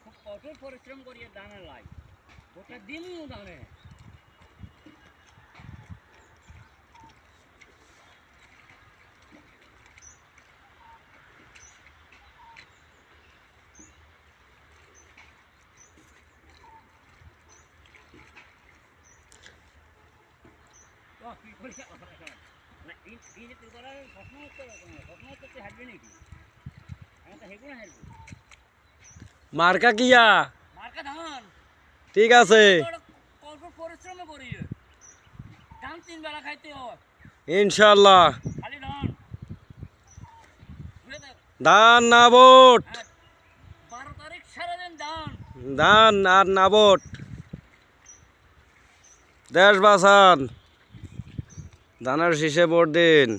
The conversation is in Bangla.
খুব কঠোর পরিশ্রম করিয়ে দানে লাই ওটা দিনও দানে মার্কা কিয়া মার্কা ধান ঠিক আছে কঠোর পরিশ্রম করি ধান 3 বেলা খাইতে হয় ইনশাআল্লাহ খালি ধান ধান না ভোট 12 তারিখ সারাদিন ধান ধান আর না ভোট দেশ বাঁচান ধানের শীষে ভোট দিন।